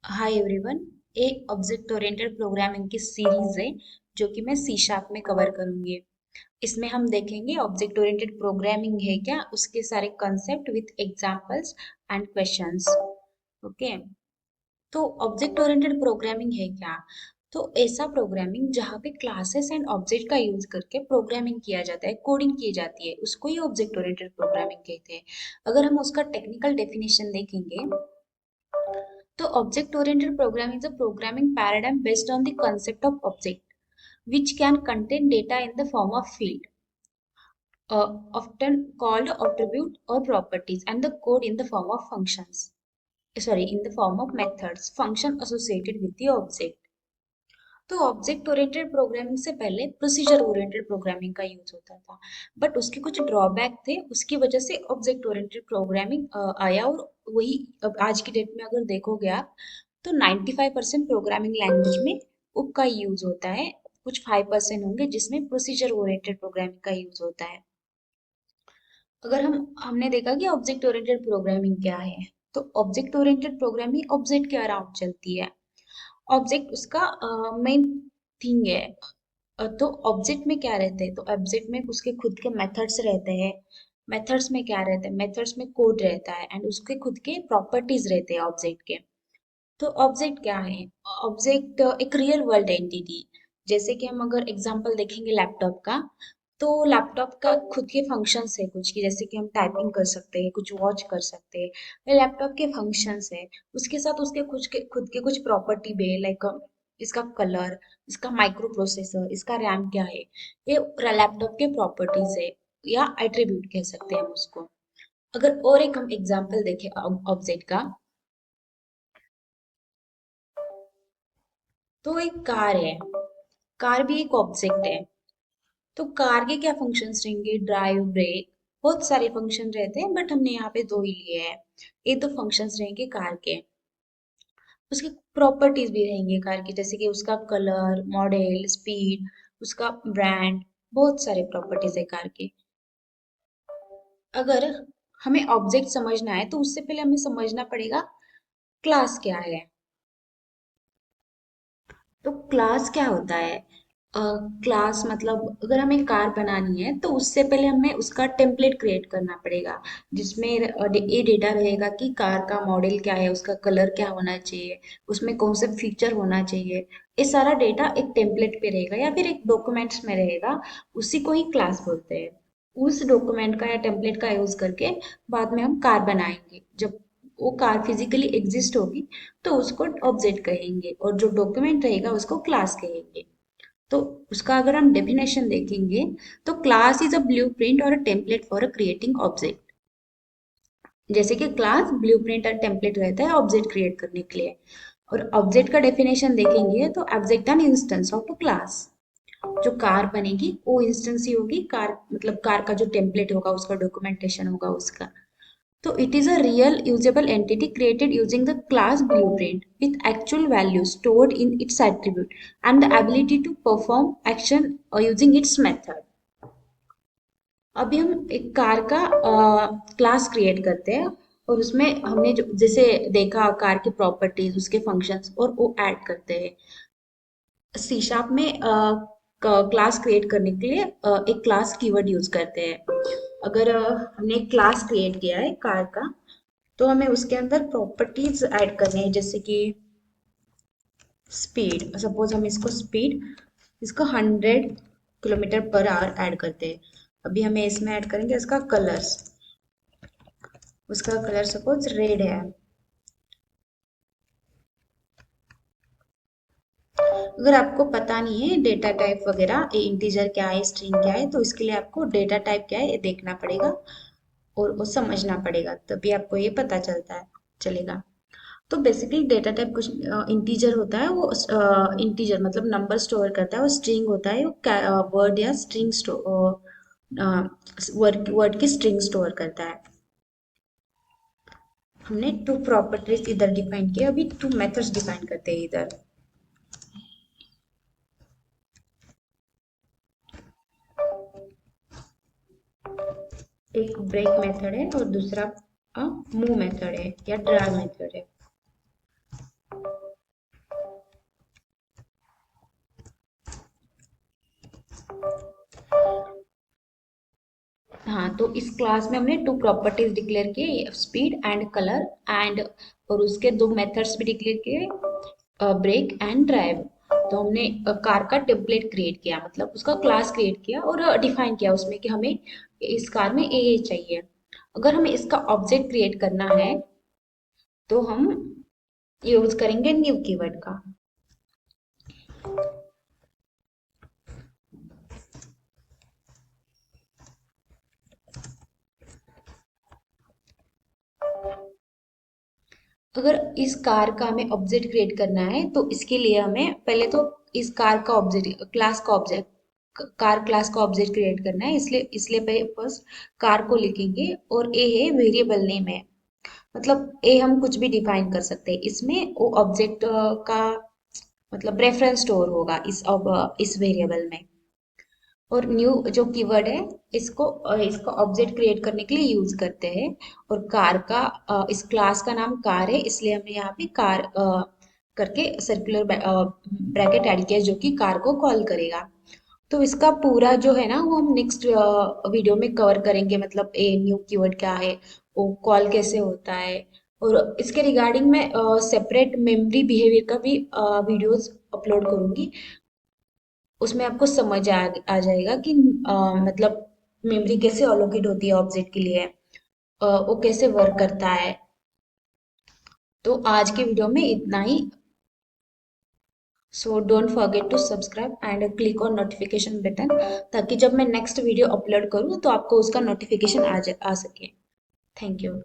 Hi everyone. एक object oriented programming की series है जो कि मैं सी शार्प में कवर करूंगी। इसमें हम देखेंगे ऑब्जेक्ट ओरिएंटेड प्रोग्रामिंग है क्या, उसके सारे concept with examples and questions. Okay, तो ऑब्जेक्ट ओरिएंटेड प्रोग्रामिंग है क्या? तो ऐसा प्रोग्रामिंग जहाँ पे क्लासेस एंड ऑब्जेक्ट का यूज करके प्रोग्रामिंग किया जाता है, कोडिंग की जाती है, उसको ही ऑब्जेक्ट ओरिएंटेड प्रोग्रामिंग कहते हैं। अगर हम उसका टेक्निकल डेफिनेशन देखेंगे तो object oriented programming is a programming paradigm based on the concept of object which can contain data in the form of field, often called attribute or properties, and the code in the form of functions. Sorry, in the form of methods, function associated with the object. तो object oriented programming से पहले procedure oriented programming का use होता था, but उसके कुछ drawback थे, उसकी वजह से ऑब्जेक्ट ओरिएंटेड प्रोग्रामिंग आया। और वही अब आज की डेट में अगर देखोगे आप तो 95% प्रोग्रामिंग लैंग्वेज में उप का यूज होता है, कुछ 5% होंगे जिसमें प्रोसीजर ओरिएंटेड प्रोग्रामिंग का यूज होता है। अगर हमने देखा कि ऑब्जेक्ट ओरिएंटेड प्रोग्रामिंग क्या है, तो ऑब्जेक्ट ओरिएंटेड प्रोग्रामिंग ऑब्जेक्ट के अराउंड चलती है। ऑब्जेक्ट उसका मेन थिंग है। तो ऑब्जेक्ट में क्या रहते हैं, तो ऑब्जेक्ट में उसके खुद के मेथड्स रहते हैं। मेथड्स में क्या रहता है, मेथड्स में कोड रहता है एंड उसके खुद के प्रॉपर्टीज रहते हैं ऑब्जेक्ट के। तो ऑब्जेक्ट क्या है? ऑब्जेक्ट एक रियल वर्ल्ड एंटिटी। जैसे कि हम अगर एग्जांपल देखेंगे लैपटॉप का, तो लैपटॉप का खुद के फंक्शंस है कुछ की, जैसे कि हम टाइपिंग कर सकते हैं, कुछ वॉच कर सकते हैं, ये लैपटॉप के फंक्शंस है। उसके साथ उसके खुद के कुछ प्रॉपर्टी भी है, लाइक इसका कलर, इसका माइक्रो प्रोसेसर, इसका रैम क्या है, ये लैपटॉप के प्रॉपर्टीज है या एट्रीब्यूट कह सकते हैं हम उसको। अगर और एक हम एग्जांपल देखें ऑब्जेक्ट का, तो एक कार है। कार भी एक ऑब्जेक्ट है। तो कार के क्या फंक्शंस रहेंगे? ड्राइव, ब्रेक, बहुत सारे फंक्शन रहते हैं, बट हमने यहाँ पे दो ही लिए हैं। ये तो फंक्शंस रहेंगे कार के। उसकी प्रॉपर्टीज भी रहेंगे कार की, जैसे कि उसका कलर, मॉडल, स्पीड, उसका ब्रांड, बहुत सारे प्रॉपर्टीज है कार के। अगर हमें ऑब्जेक्ट समझना है तो उससे पहले हमें समझना पड़ेगा क्लास क्या है। तो क्लास क्या होता है? क्लास मतलब अगर हमें कार बनानी है तो उससे पहले हमें उसका टेम्पलेट क्रिएट करना पड़ेगा, जिसमें ये डेटा रहेगा कि कार का मॉडल क्या है, उसका कलर क्या होना चाहिए, उसमें कौन से फीचर होना चाहिए। ये सारा डेटा एक टेम्पलेट पे रहेगा या फिर एक डॉक्यूमेंट्स में रहेगा। उसी को ही क्लास बोलते हैं। उस डॉक्यूमेंट का या टेम्पलेट का यूज करके बाद में हम कार बनाएंगे। जब वो कार फिजिकली एग्जिस्ट होगी तो उसको ऑब्जेक्ट कहेंगे, और जो डॉक्यूमेंट रहेगा उसको क्लास कहेंगे। तो उसका अगर हम डेफिनेशन देखेंगे तो क्लास इज अ ब्लूप्रिंट और a template for a creating object. जैसे कि क्लास ब्लूप्रिंट और टेम्पलेट रहता है ऑब्जेक्ट क्रिएट करने के लिए। और ऑब्जेक्ट का डेफिनेशन देखेंगे तो object an instance of a class. जो कार बनेगी वो इंस्टेंस ही होगी, कार मतलब कार का जो टेम्पलेट होगा, उसका डॉक्यूमेंटेशन होगा उसका। So it is a real usable entity created using the class blueprint with actual values stored in its attribute and the ability to perform action using its method. अभी हम एक car का class create करते हैं, और उसमें हमने जो जैसे देखा कार की प्रॉपर्टीज, उसके फंक्शंस, और वो ऐड करते हैं। सी शार्प में क्लास क्रिएट करने के लिए एक क्लास कीवर्ड यूज करते हैं। अगर हमने एक क्लास क्रिएट किया है कार का, तो हमें उसके अंदर प्रॉपर्टीज ऐड करने हैं, जैसे कि स्पीड। सपोज हम इसको 100 किलोमीटर पर आवर ऐड करते हैं। अभी हमें इसमें ऐड करेंगे इसका कलर्स। उसका कलर सपोज रेड है। अगर आपको पता नहीं है डेटा टाइप वगैरह, ये इंटीजर क्या है, स्ट्रिंग क्या है, तो इसके लिए आपको डेटा टाइप क्या है ये देखना पड़ेगा और वो समझना पड़ेगा, तभी आपको ये पता चलेगा। तो बेसिकली डेटा टाइप कुछ इंटीजर होता है, वो इंटीजर मतलब नंबर स्टोर करता है। और स्ट्रिंग होता है वो वर्ड या स्ट्रिंग वर्ड की स्ट्रिंग स्टोर करता है। हमने टू प्रॉपर्टीज इधर डिफाइन किया, अभी टू मेथड्स डिफाइन करते हैं इधर। एक ब्रेक मेथड है और दूसरा मूव मेथड है या ड्राइव मेथड है। हाँ, तो इस क्लास में हमने 2 प्रॉपर्टीज डिक्लेयर किए, स्पीड एंड कलर एंड, और उसके 2 मेथड्स भी डिक्लेयर किए, ब्रेक एंड ड्राइव। तो हमने कार का टेम्पलेट क्रिएट किया, मतलब उसका क्लास क्रिएट किया और डिफाइन किया उसमें कि हमें इस कार में ये चाहिए। अगर हमें इसका ऑब्जेक्ट क्रिएट करना है तो हम यूज करेंगे न्यू कीवर्ड का। अगर इस कार का हमें ऑब्जेक्ट क्रिएट करना है तो इसके लिए हमें पहले तो इस कार का ऑब्जेक्ट, क्लास का ऑब्जेक्ट, कार क्लास का ऑब्जेक्ट क्रिएट करना है। इसलिए इसलिए पहले फर्स्ट कार को लिखेंगे, और ए है वेरिएबल नेम है, मतलब ए हम कुछ भी डिफाइन कर सकते हैं इसमें, वो ऑब्जेक्ट का मतलब रेफरेंस स्टोर होगा इस वेरिएबल में। और न्यू जो कीवर्ड है, इसका ऑब्जेक्ट क्रिएट करने के लिए यूज करते हैं। और कार का इस क्लास का नाम कार है, इसलिए हमने यहाँ पे कार करके सर्कुलर ब्रैकेट ऐड किया जो कि कार को कॉल करेगा। तो इसका पूरा जो है ना वो हम नेक्स्ट वीडियो में कवर करेंगे, मतलब ए न्यू कीवर्ड क्या है, वो कॉल कैसे होता है। और इसके रिगार्डिंग मैं सेपरेट मेमोरी बिहेवियर का भी वीडियोस अपलोड करूंगी। उसमें आपको समझ आ जाएगा कि मतलब मेमोरी कैसे अलोकेट होती है ऑब्जेक्ट के लिए, वो कैसे वर्क करता है। तो आज के वीडियो में इतना ही। So don't forget to subscribe and click on notification button, ताकि जब मैं नेक्स्ट वीडियो अपलोड करूँ तो आपको उसका नोटिफिकेशन आ सके। Thank you.